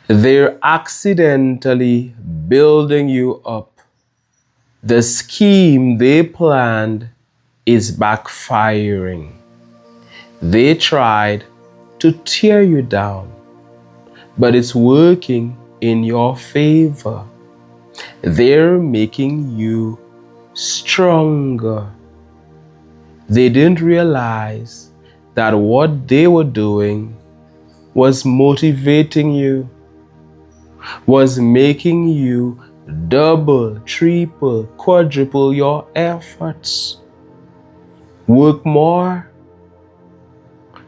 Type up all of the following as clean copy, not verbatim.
They're accidentally building you up. The scheme they planned is backfiring. They tried to tear you down, but it's working in your favor. They're making you stronger. They didn't realize that what they were doing was motivating you, was making you double, triple, quadruple your efforts. Work more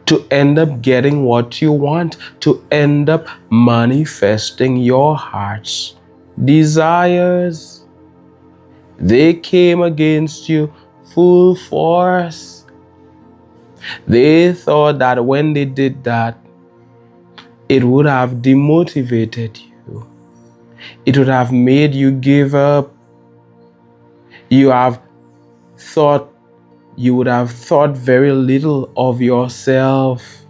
to end up getting what you want, to end up manifesting your heart's desires. They came against you full force. They thought that when they did that, it would have demotivated you. It would have made you give up. You would have thought very little of yourself.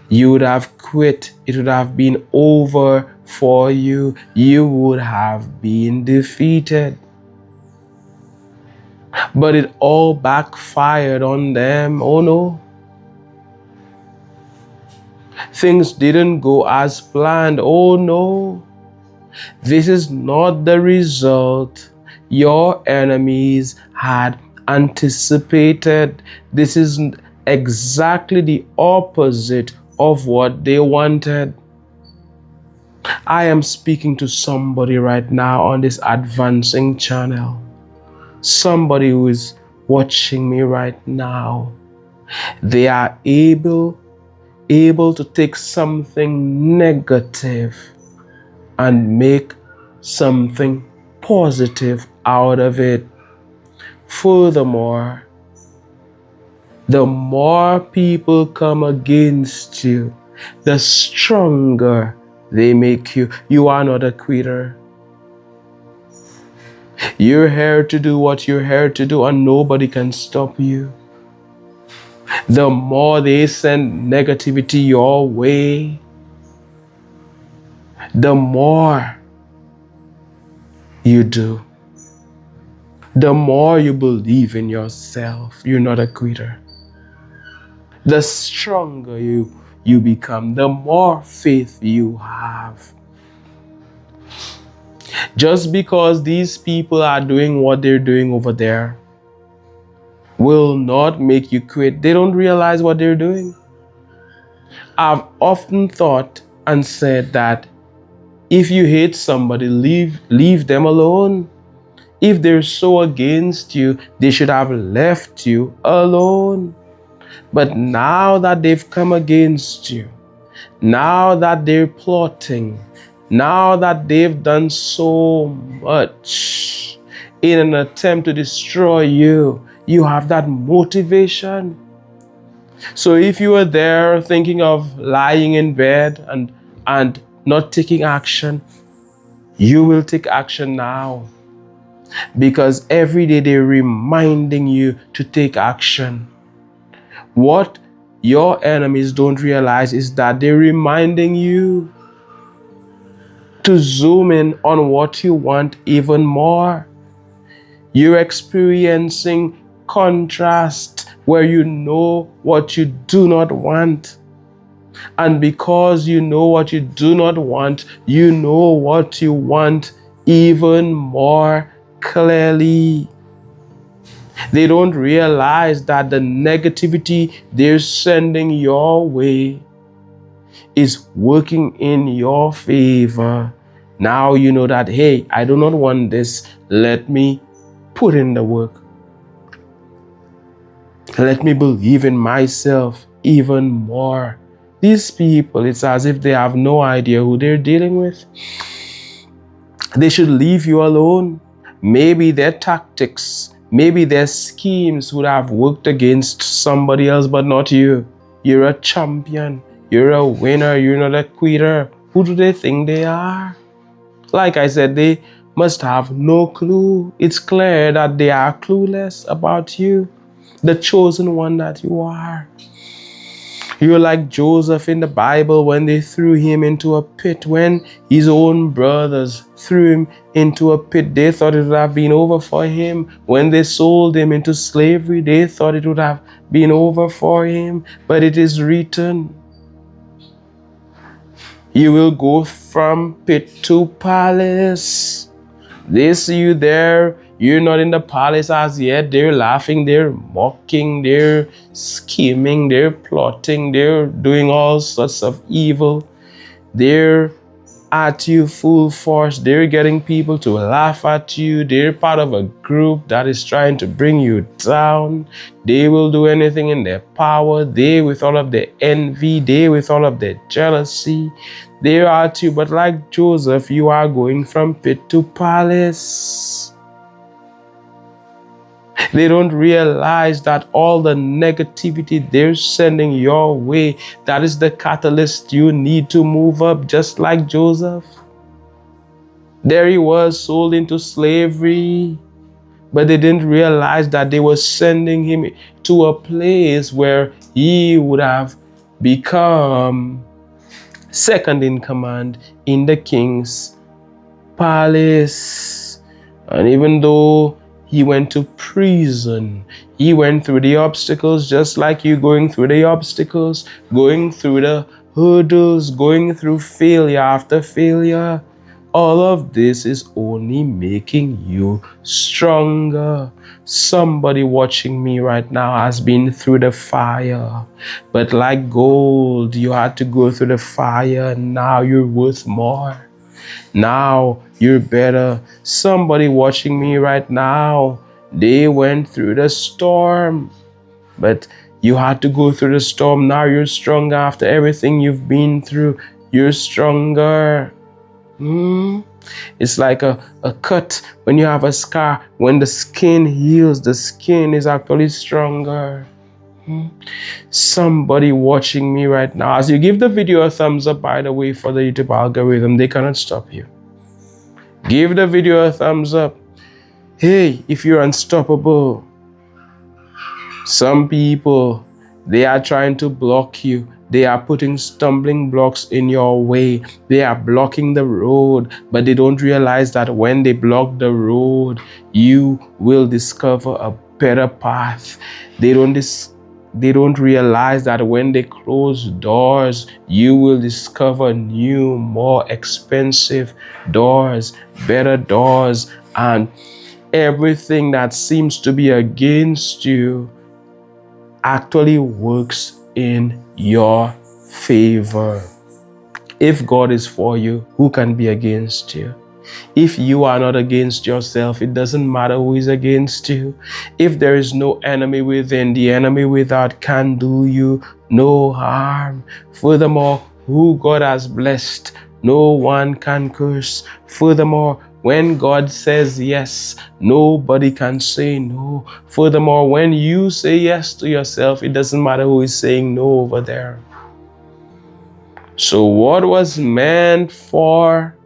You would have quit. It would have been over for you. You would have been defeated. But it all backfired on them. Oh no. Things didn't go as planned. Oh no. This is not the result your enemies had anticipated. This is exactly the opposite of what they wanted. I am speaking to somebody right now on this advancing channel. Somebody who is watching me right now. They are able to take something negative and make something positive out of it. Furthermore, the more people come against you, the stronger they make you. You are not a quitter. You're here to do what you're here to do, and nobody can stop you. The more they send negativity your way, the more you do. The more you believe in yourself, you're not a quitter. The stronger you become, the more faith you have. Just because these people are doing what they're doing over there will not make you quit. They don't realize what they're doing. I've often thought and said that if you hate somebody, leave them alone. If they're so against you, they should have left you alone. But now that they've come against you, now that they're plotting, now that they've done so much in an attempt to destroy you, you have that motivation. So if you were there thinking of lying in bed and not taking action, you will take action now. Because every day they're reminding you to take action. What your enemies don't realize is that they're reminding you to zoom in on what you want even more. You're experiencing contrast where you know what you do not want. And because you know what you do not want, you know what you want even more clearly. They don't realize that the negativity they're sending your way is working in your favor. Now you know that, hey, I do not want this. Let me put in the work. Let me believe in myself even more. These people, it's as if they have no idea who they're dealing with. They should leave you alone. Maybe their tactics, maybe their schemes would have worked against somebody else, but not you. You're a champion. You're a winner. You're not a quitter. Who do they think they are? Like I said, they must have no clue. It's clear that they are clueless about you, the chosen one that you are. You're like Joseph in the Bible when they threw him into a pit. When his own brothers threw him into a pit, they thought it would have been over for him. When they sold him into slavery, they thought it would have been over for him. But it is written, you will go from pit to palace. They see you there. You're not in the palace as yet. They're laughing, they're mocking, they're scheming, they're plotting, they're doing all sorts of evil. They're at you full force. They're getting people to laugh at you. They're part of a group that is trying to bring you down. They will do anything in their power. They with all of their envy. They with all of their jealousy. They're at you. But like Joseph, you are going from pit to palace. They don't realize that all the negativity they're sending your way, that is the catalyst you need to move up, just like Joseph. There he was, sold into slavery, but they didn't realize that they were sending him to a place where he would have become second in command in the king's palace. And even though he went to prison, he went through the obstacles just like you going through the obstacles, going through the hurdles, going through failure after failure. All of this is only making you stronger. Somebody watching me right now has been through the fire, but like gold, you had to go through the fire, and now you're worth more. Now you're better. Somebody watching me right now, they went through the storm, but you had to go through the storm. Now you're stronger after everything you've been through. You're stronger. It's like a cut when you have a scar. When the skin heals, the skin is actually stronger. Somebody watching me right now, as you give the video a thumbs up, by the way, for the YouTube algorithm, they cannot stop you. Give the video a thumbs up. Hey, if you're unstoppable, some people, they are trying to block you. They are putting stumbling blocks in your way. They are blocking the road, but they don't realize that when they block the road, you will discover a better path. They don't realize that when they close doors, you will discover new, more expensive doors, better doors, and everything that seems to be against you actually works in your favor. If God is for you, who can be against you? If you are not against yourself, it doesn't matter who is against you. If there is no enemy within, the enemy without can do you no harm. Furthermore, who God has blessed, no one can curse. Furthermore, when God says yes, nobody can say no. Furthermore, when you say yes to yourself, it doesn't matter who is saying no over there. So what was meant for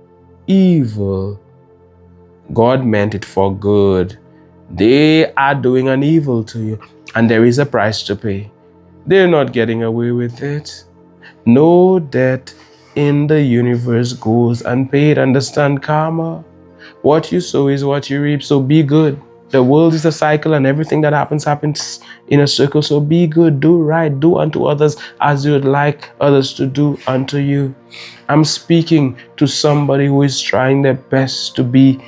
evil, God meant it for good. They are doing an evil to you, and there is a price to pay. They're not getting away with it. No debt in the universe goes unpaid. Understand karma? What you sow is what you reap, so be good. The world is a cycle, and everything that happens in a circle, so be good, do right, do unto others as you would like others to do unto you. I'm speaking to somebody who is trying their best to be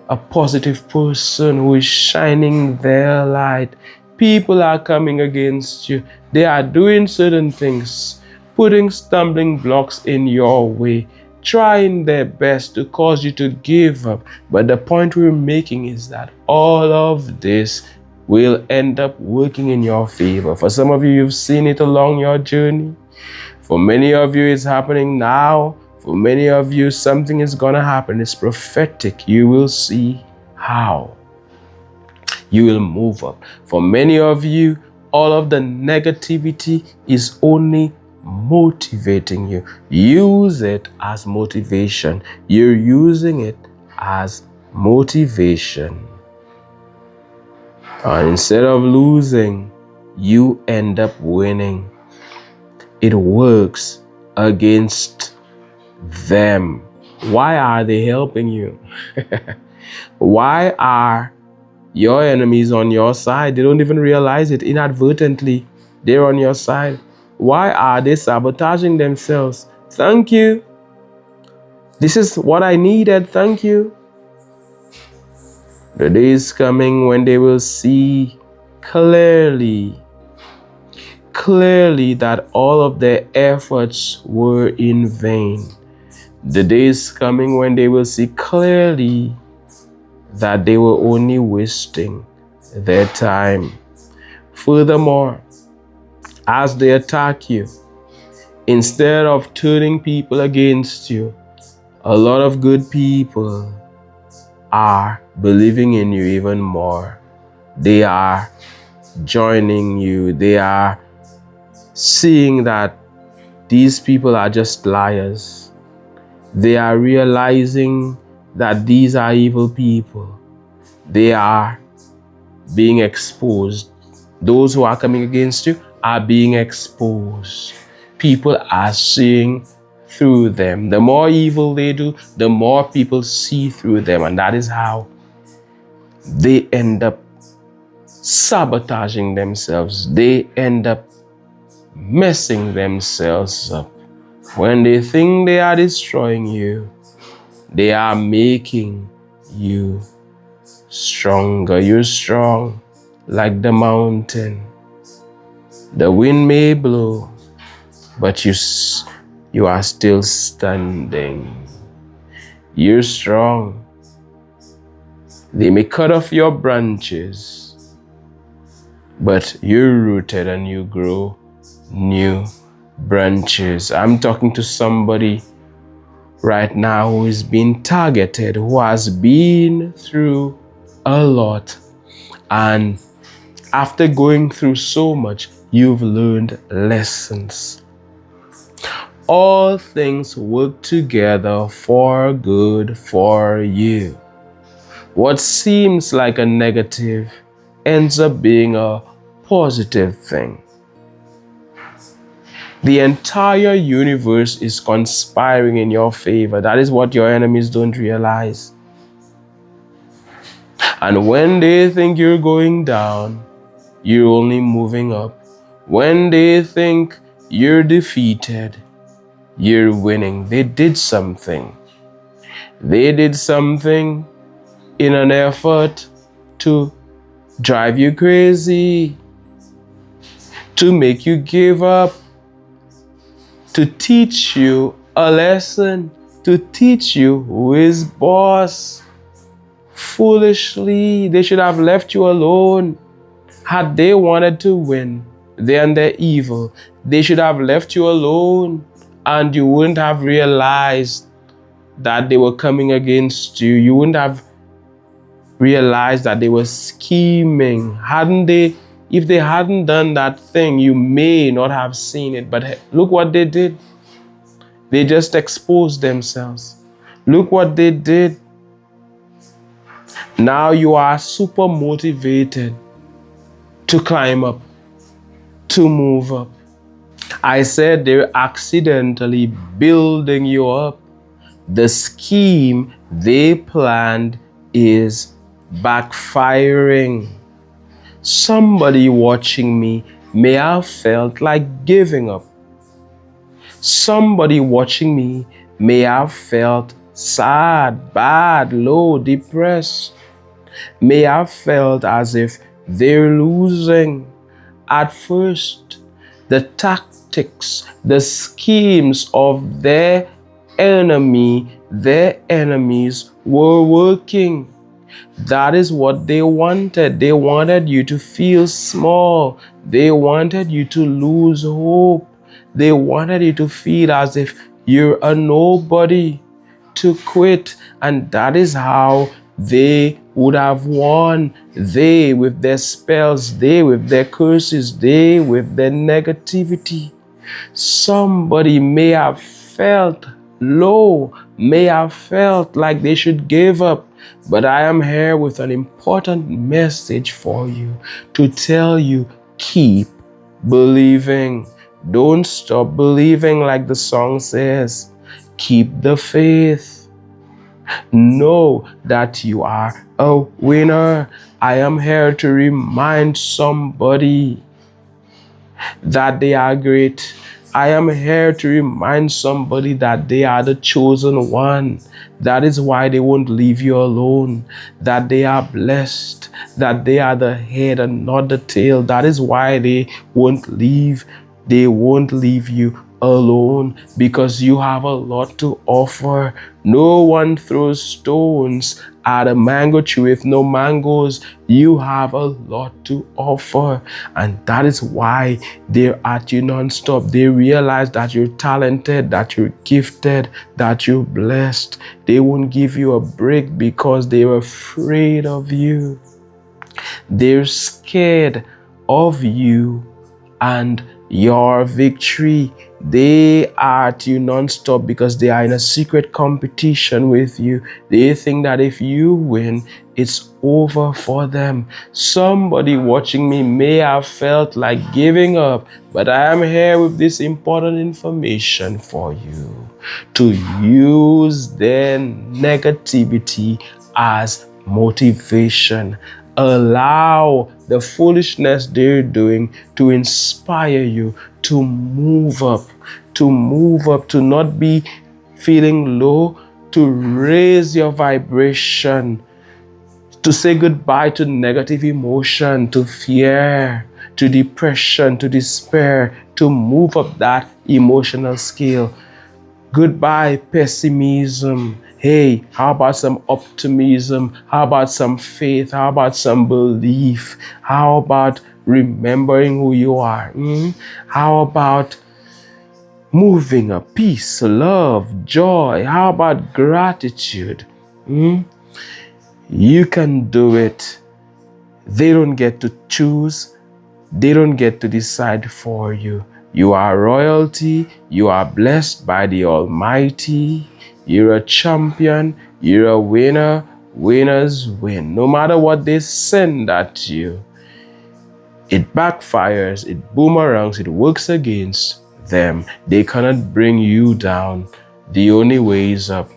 a positive person, who is shining their light. People are coming against you. They are doing certain things, putting stumbling blocks in your way, trying their best to cause you to give up. But the point we're making is that all of this will end up working in your favor. For some of you, you've seen it along your journey. For many of you, it's happening now. For many of you, something is going to happen. It's prophetic. You will see how. You will move up. For many of you, all of the negativity is only motivating you. Use it as motivation. You're using it as motivation. And instead of losing, you end up winning. it works against them. Why are they helping you? Why are your enemies on your side? They don't even realize it. Inadvertently, they're on your side. Why are they sabotaging themselves? Thank you. This is what I needed. Thank you. The day is coming when they will see clearly that all of their efforts were in vain. The day is coming when they will see clearly that they were only wasting their time. Furthermore, as they attack you, instead of turning people against you, a lot of good people are believing in you even more. They are joining you. They are seeing that these people are just liars. They are realizing that these are evil people. They are being exposed. Those who are coming against you are being exposed. People are seeing through them. The more evil they do, the more people see through them. And that is how they end up sabotaging themselves. They end up messing themselves up. When they think they are destroying you, they are making you stronger. You're strong like the mountain. The wind may blow, but you are still standing. You're strong. They may cut off your branches, but you're rooted and you grow new branches. I'm talking to somebody right now who is being targeted, who has been through a lot, and after going through so much, you've learned lessons. All things work together for good for you. What seems like a negative ends up being a positive thing. The entire universe is conspiring in your favor. That is what your enemies don't realize. And when they think you're going down, you're only moving up. When they think you're defeated, you're winning. They did something. They did something in an effort to drive you crazy, to make you give up, to teach you a lesson, to teach you who is boss. Foolishly, they should have left you alone. Had they wanted to win, they and their evil, they should have left you alone, and you wouldn't have realized that they were coming against you. You wouldn't have realized that they were scheming. If they hadn't done that thing, you may not have seen it. But look what they did. They just exposed themselves. Look what they did. Now you are super motivated to climb up, to move up. I said they're accidentally building you up. The scheme they planned is backfiring. Somebody watching me may have felt like giving up. Somebody watching me may have felt sad, bad, low, depressed. May have felt as if they're losing. At first, the tactics, the schemes of their enemies were working. That is what they wanted. They wanted you to feel small. They wanted you to lose hope. They wanted you to feel as if you're a nobody, to quit. And that is how they would have won. They with their spells, they with their curses, they with their negativity. Somebody may have felt low, may have felt like they should give up. But I am here with an important message for you to tell you, keep believing. Don't stop believing, like the song says. Keep the faith. Know that you are a winner. I am here to remind somebody that they are great. I am here to remind somebody that they are the chosen one. That is why they won't leave you alone. That they are blessed. That they are the head and not the tail. That is why they won't leave. They won't leave you alone, because you have a lot to offer. No one throws stones at a mango tree with no mangoes. You have a lot to offer, and that is why they're at you non-stop. They realize that you're talented, that you're gifted, that you're blessed. They won't give you a break because they're afraid of you. They're scared of you and your victory. They are at you non-stop because they are in a secret competition with you. They think that if you win, it's over for them. Somebody watching me may have felt like giving up, but I am here with this important information for you: to use their negativity as motivation. Allow the foolishness they're doing to inspire you to move up, to not be feeling low, to raise your vibration, to say goodbye to negative emotion, to fear, to depression, to despair, to move up that emotional scale. Goodbye pessimism. Hey, how about some optimism? How about some faith? How about some belief? How about remembering who you are? How about moving up? Peace, love, joy. How about gratitude? You can do it. They don't get to choose. They don't get to decide for you. You are royalty. You are blessed by the Almighty. You're a champion. You're a winner. Winners win. No matter what they send at you, it backfires, it boomerangs, it works against them. They cannot bring you down. The only way is up.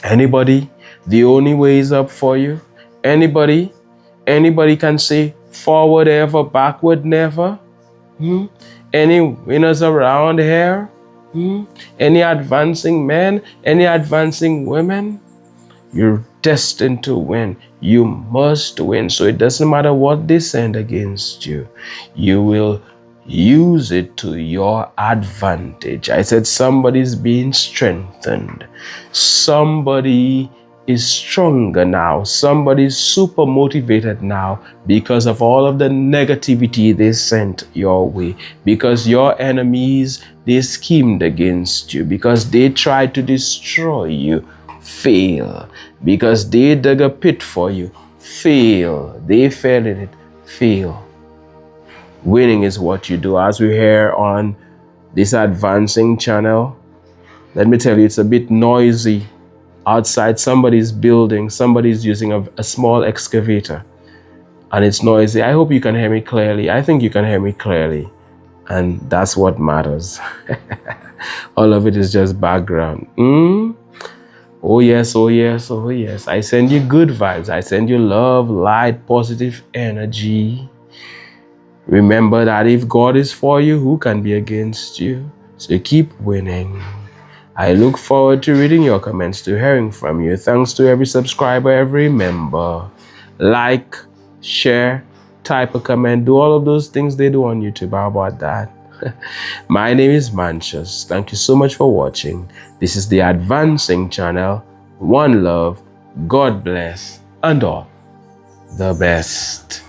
Anybody? The only way is up for you? Anybody? Anybody can say forward ever, backward never? Any winners around here? Any advancing men? Any advancing women? You're destined to win. You must win. So it doesn't matter what they send against you. You will use it to your advantage. I said somebody's being strengthened. Somebody is stronger now. Somebody's super motivated now because of all of the negativity they sent your way. Because your enemies, they schemed against you. Because they tried to destroy you. Fail. Because they dug a pit for you. Fail. They fell in it. Fail. Winning is what you do. As we hear on this advancing channel, let me tell you, it's a bit noisy outside somebody's building. Somebody's using a small excavator and it's noisy. I hope you can hear me clearly. I think you can hear me clearly, and that's what matters. All of it is just background. Oh yes, oh yes, oh yes. I send you good vibes. I send you love, light, positive energy. Remember that if God is for you, who can be against you? So keep winning. I look forward to reading your comments, to hearing from you. Thanks to every subscriber, every member. Like, share, type a comment, do all of those things they do on YouTube. How about that? My name is Mantius. Thank you so much for watching. This is the Advancing Channel. One love, God bless, and all the best.